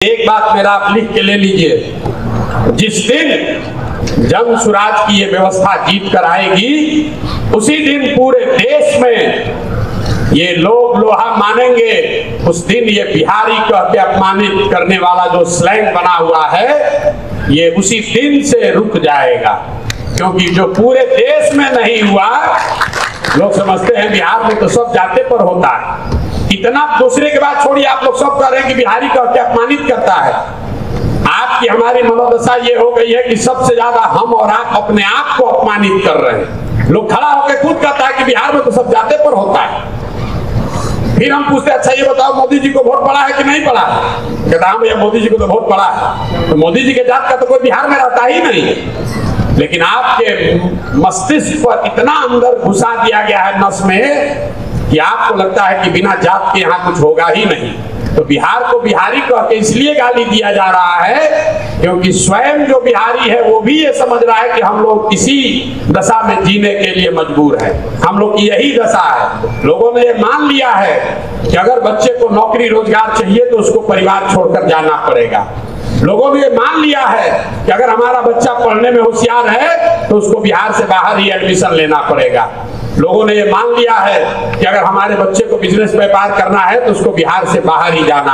एक बात मेरा आप लिख के ले लीजिए, जिस दिन जंग सुराज की ये व्यवस्था जीत कर आएगी उसी दिन पूरे देश में ये लोग लोहा मानेंगे। उस दिन ये बिहारी कह के अपमानित करने वाला जो स्लैंग बना हुआ है ये उसी दिन से रुक जाएगा, क्योंकि जो पूरे देश में नहीं हुआ, लोग समझते हैं बिहार में तो सब जाते पर होता है। इतना दूसरे के बाद छोड़िए, आप लोग सब कह रहे हैं कि बिहारी कह के अपमानित करता है। आपकी हमारी मनोदशा ये हो गई है कि सबसे ज्यादा हम और आप अपने आप को अपमानित कर रहे हैं। लोग खड़ा होकर खुद कहता है कि बिहार में तो सब जाते पर होता है। फिर हम पूछते हैं अच्छा ये बताओ मोदी जी को वोट पड़ा है कि नहीं पड़ा है? कहता हाँ भैया मोदी जी को तो वोट पड़ा है। तो मोदी जी के जात का तो कोई बिहार में रहता ही नहीं। लेकिन आपके मस्तिष्क पर इतना अंदर घुसा दिया गया है नस में कि आपको लगता है कि बिना जात के यहाँ कुछ होगा ही नहीं। तो बिहार को बिहारी कह के इसलिए गाली दिया जा रहा है क्योंकि स्वयं जो बिहारी है वो भी ये समझ रहा है कि हम लोग इसी दशा में जीने के लिए मजबूर हैं। हम लोग की यही दशा है। लोगों ने ये मान लिया है कि अगर बच्चे को नौकरी रोजगार चाहिए तो उसको परिवार छोड़कर जाना पड़ेगा। लोगों ने ये मान लिया है कि अगर हमारा बच्चा पढ़ने में होशियार है तो उसको बिहार से बाहर ही एडमिशन लेना पड़ेगा। लोगों ने ये मान लिया है कि अगर हमारे बच्चे को बिजनेस व्यापार करना है तो उसको बिहार से बाहर ही जाना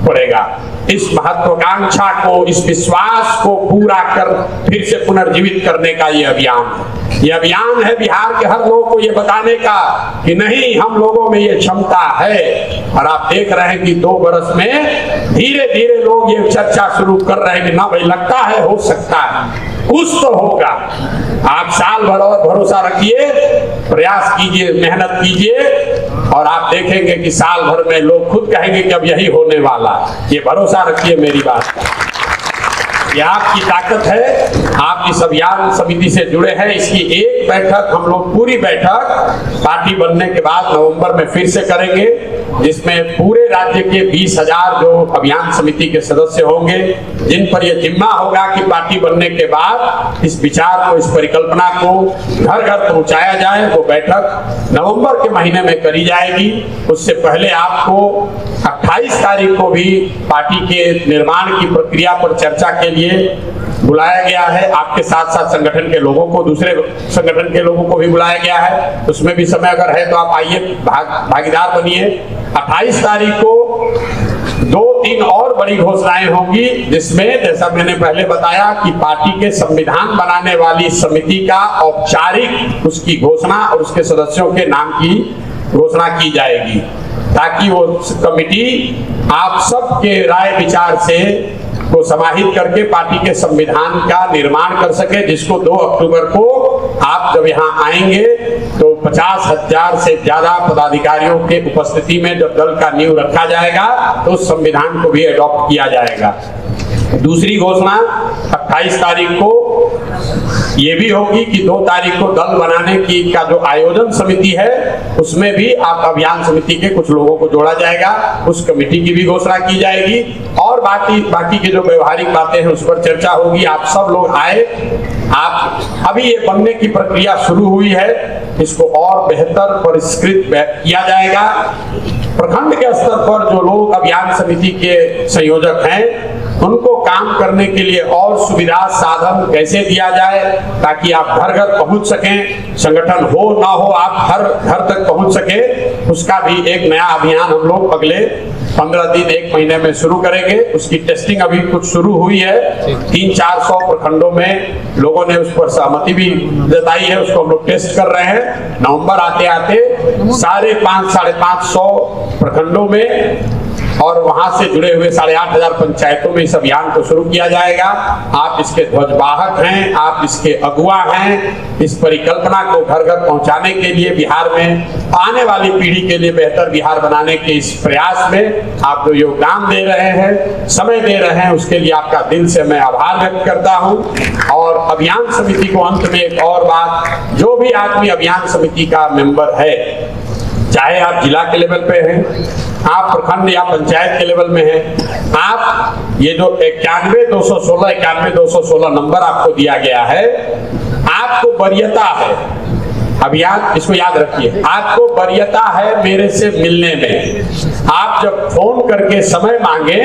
पड़ेगा। इस महत्वाकांक्षा को, इस विश्वास को पूरा कर फिर से पुनर्जीवित करने का ये अभियान है। ये अभियान है बिहार के हर लोगों को ये बताने का कि नहीं, हम लोगों में ये क्षमता है। और आप देख रहे हैं कि 2 बरस में धीरे धीरे लोग ये चर्चा शुरू कर रहे हैं कि ना भाई लगता है हो सकता है, कुछ तो होगा। आप साल भर और भरोसा रखिए, प्रयास कीजिए, मेहनत कीजिए और आप देखेंगे कि साल भर में लोग खुद कहेंगे कि अब यही होने वाला। ये भरोसा रखिए मेरी बात का। ये आपकी ताकत है। आप इस अभियान समिति से जुड़े हैं। इसकी एक बैठक हम लोग पूरी बैठक पार्टी बनने के बाद नवंबर में फिर से करेंगे, जिसमें पूरे राज्य के 20,000 जो अभियान समिति के सदस्य होंगे, जिन पर यह जिम्मा होगा कि पार्टी बनने के बाद इस विचार को, इस परिकल्पना को घर घर पहुंचाया जाए। वो बैठक नवंबर के महीने में करी जाएगी। उससे पहले आपको 28 तारीख को भी पार्टी के निर्माण की प्रक्रिया पर चर्चा के लिए बुलाया गया है। आपके साथ साथ संगठन के लोगों को, दूसरे संगठन के लोगों को भी बुलाया गया है। उसमें भी समय अगर है तो आप आइए, भागीदार बनिए। 28 तारीख को 2-3 और बड़ी घोषणाएं होंगी, जिसमें जैसा मैंने पहले बताया कि पार्टी के संविधान बनाने वाली समिति का औपचारिक उसकी घोषणा और उसके सदस्यों के नाम की घोषणा की जाएगी, ताकि वो कमिटी आप सबके राय विचार से को समाहित करके पार्टी के संविधान का निर्माण कर सके, जिसको 2 अक्टूबर को आप जब यहाँ आएंगे तो 50,000 से ज्यादा पदाधिकारियों के उपस्थिति में जब दल का नींव रखा जाएगा तो उस संविधान को भी अडॉप्ट किया जाएगा। दूसरी घोषणा 28 तारीख को ये भी होगी कि 2 तारीख को दल बनाने की का जो आयोजन समिति है उसमें भी आप अभियान समिति के कुछ लोगों को जोड़ा जाएगा। उस कमेटी की भी घोषणा की जाएगी और बाकी की जो व्यवहारिक बातें हैं उस पर चर्चा होगी। आप सब लोग आए। आप अभी ये बनने की प्रक्रिया शुरू हुई है, इसको और बेहतर परिष्कृत किया जाएगा। प्रखंड के स्तर पर जो लोग अभियान समिति के संयोजक हैं उनको काम करने के लिए और सुविधा साधन कैसे दिया जाए ताकि आप घर घर पहुंच सकें, संगठन हो ना हो आप हर घर तक पहुंच सके, उसका भी एक नया अभियान हम लोग अगले 15 दिन 1 महीने में शुरू करेंगे। उसकी टेस्टिंग अभी कुछ शुरू हुई है। 300-400 प्रखंडों में लोगों ने उस पर सहमति भी जताई है, उसको हम लोग टेस्ट कर रहे हैं। नवंबर आते आते 550-550 प्रखंडों में और वहां से जुड़े हुए 8,500 पंचायतों में इस अभियान को शुरू किया जाएगा। आप इसके ध्वजवाहक हैं, आप इसके अगुवा हैं। इस परिकल्पना को घर घर पहुंचाने के लिए, बिहार में आने वाली पीढ़ी के लिए बेहतर बिहार बनाने के इस प्रयास में आप जो योगदान दे रहे हैं, समय दे रहे हैं, उसके लिए आपका दिल से मैं आभार व्यक्त करता हूं। और अभियान समिति को अंत में एक और बात, जो भी आदमी अभियान समिति का मेंबर है, चाहे आप जिला के लेवल पे हैं, आप प्रखंड या पंचायत के लेवल में हैं, आप ये जो 91-216 नंबर आपको दिया गया है, आपको वरीयता है। अभियान इसको याद रखिए, आपको वरीयता है मेरे से मिलने में। आप जब फोन करके समय मांगे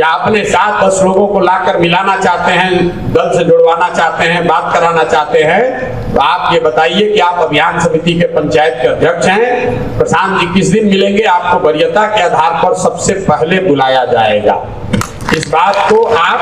या अपने साथ 10 लोगों को लाकर मिलाना चाहते हैं, दल से जुड़वाना चाहते हैं, बात कराना चाहते हैं, तो आप ये बताइए कि आप अभियान समिति के पंचायत के अध्यक्ष हैं, प्रशांत जी किस दिन मिलेंगे, आपको वरीयता के आधार पर सबसे पहले बुलाया जाएगा। इस बात को आप,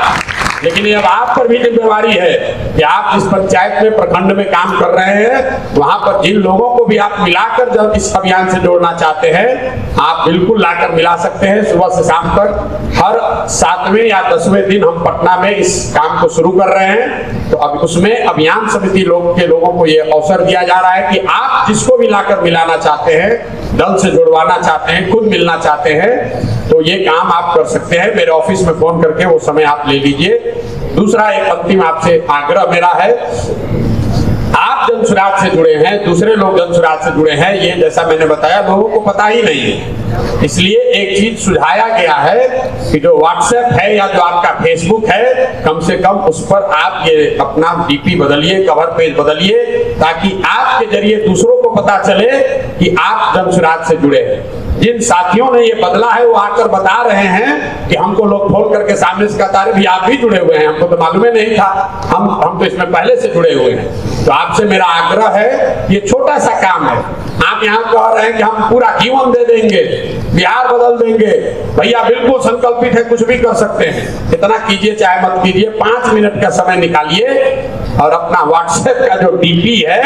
लेकिन ये अब आप पर भी जिम्मेवारी है कि आप जिस पंचायत में, प्रखंड में काम कर रहे हैं, वहां पर जिन लोगों को भी आप मिलाकर जब इस अभियान से जोड़ना चाहते हैं, आप बिल्कुल लाकर मिला सकते हैं। सुबह से शाम तक हर 7वें या 10वें दिन हम पटना में इस काम को शुरू कर रहे हैं। तो अब उसमें अभियान समिति के लोगों को ये अवसर दिया जा रहा है कि आप जिसको भी लाकर मिलाना चाहते हैं, दल से जुड़वाना चाहते हैं, खुद मिलना चाहते हैं, तो ये काम आप कर सकते हैं। मेरे ऑफिस में फोन करके वो समय आप ले लीजिए। दूसरा एक अंतिम आपसे आग्रह मेरा है, आप जनसुराज से जुड़े हैं, दूसरे लोग जनसुराज से जुड़े हैं, ये जैसा मैंने बताया लोगों को पता ही नहीं है। इसलिए एक चीज सुझाया गया है कि जो व्हाट्सएप है या जो आपका फेसबुक है, कम से कम उस पर आप ये अपना डीपी बदलिए, कवर पेज बदलिए, ताकि आपके जरिए दूसरों को पता चले कि आप जनसुराज से जुड़े हैं। जिन साथियों ने ये बदला है वो आकर बता रहे हैं कि हमको लोग फोन करके सामने से कहता है भी आप भी जुड़े हुए हैं, हमको तो मालूम ही नहीं था, हम तो इसमें पहले से जुड़े हुए हैं। तो आपसे मेरा आग्रह है, ये छोटा सा काम है, आप यहाँ कह रहे हैं कि हम पूरा जीवन दे देंगे, बिहार बदल देंगे, भैया बिल्कुल संकल्पित है, कुछ भी कर सकते हैं। इतना कीजिए चाहे मत कीजिए, 5 मिनट का समय निकालिए और अपना व्हाट्सएप का जो डीपी है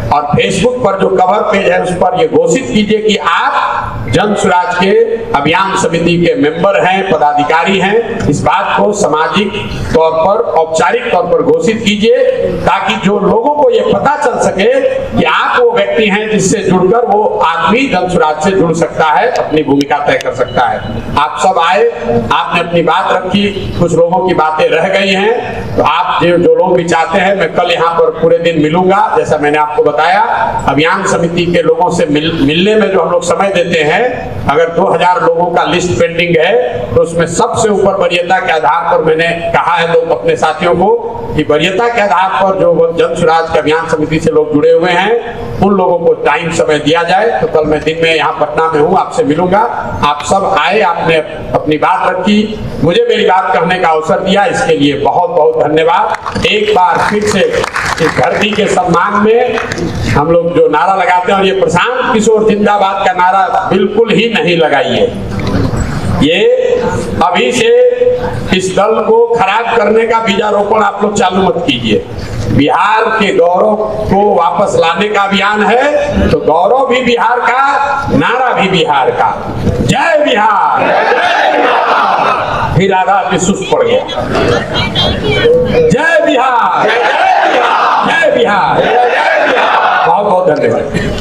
और फेसबुक पर जो कवर पेज है उस पर ये घोषित कीजिए कि आप जनसुराज के अभियान समिति के मेंबर हैं, पदाधिकारी हैं। इस बात को सामाजिक तौर पर, औपचारिक तौर पर घोषित कीजिए, ताकि जो लोगों को ये पता चल सके कि आप वो व्यक्ति हैं जिससे जुड़कर वो आदमी जनसुराज से जुड़ सकता है, अपनी भूमिका तय कर सकता है। आप सब आए, आपने अपनी बात रखी, कुछ लोगों की बातें रह गई हैं, तो आप जो लोग भी चाहते हैं, मैं कल यहाँ पर पूरे दिन मिलूंगा। जैसा मैंने आपको बताया, अभियान समिति के लोगों से मिलने में जो हम लोग समय देते हैं, अगर 2000 लोगों का लिस्ट पेंडिंग है तो उसमें सबसे ऊपर वरीयता के आधार पर मैंने कहा है लोग अपने साथियों को कि वरीयता के आधार पर जो जनसुराज के अभियान समिति से लोग जुड़े हुए हैं उन लोगों को टाइम समय दिया जाए। तो कल मैं दिन में यहाँ पटना में हूँ, आपसे मिलूंगा। आप सब आए, आपने अपनी बात रखी, मुझे मेरी बात करने का अवसर दिया, इसके लिए बहुत बहुत धन्यवाद। एक बार फिर से इस धरती के सम्मान में हम लोग जो नारा लगाते हैं, और ये प्रशांत किशोर जिंदाबाद का नारा बिल्कुल ही नहीं लगाइए। ये अभी से इस दल को खराब करने का बीजारोपण आप लोग चालू मत कीजिए। बिहार के गौरव को वापस लाने का अभियान है, तो गौरव भी बिहार का, नारा भी बिहार का। जय बिहार। फिर आधा आदमी सुस्त पड़ गया। जय बिहार, जय बिहार, बहुत बहुत धन्यवाद।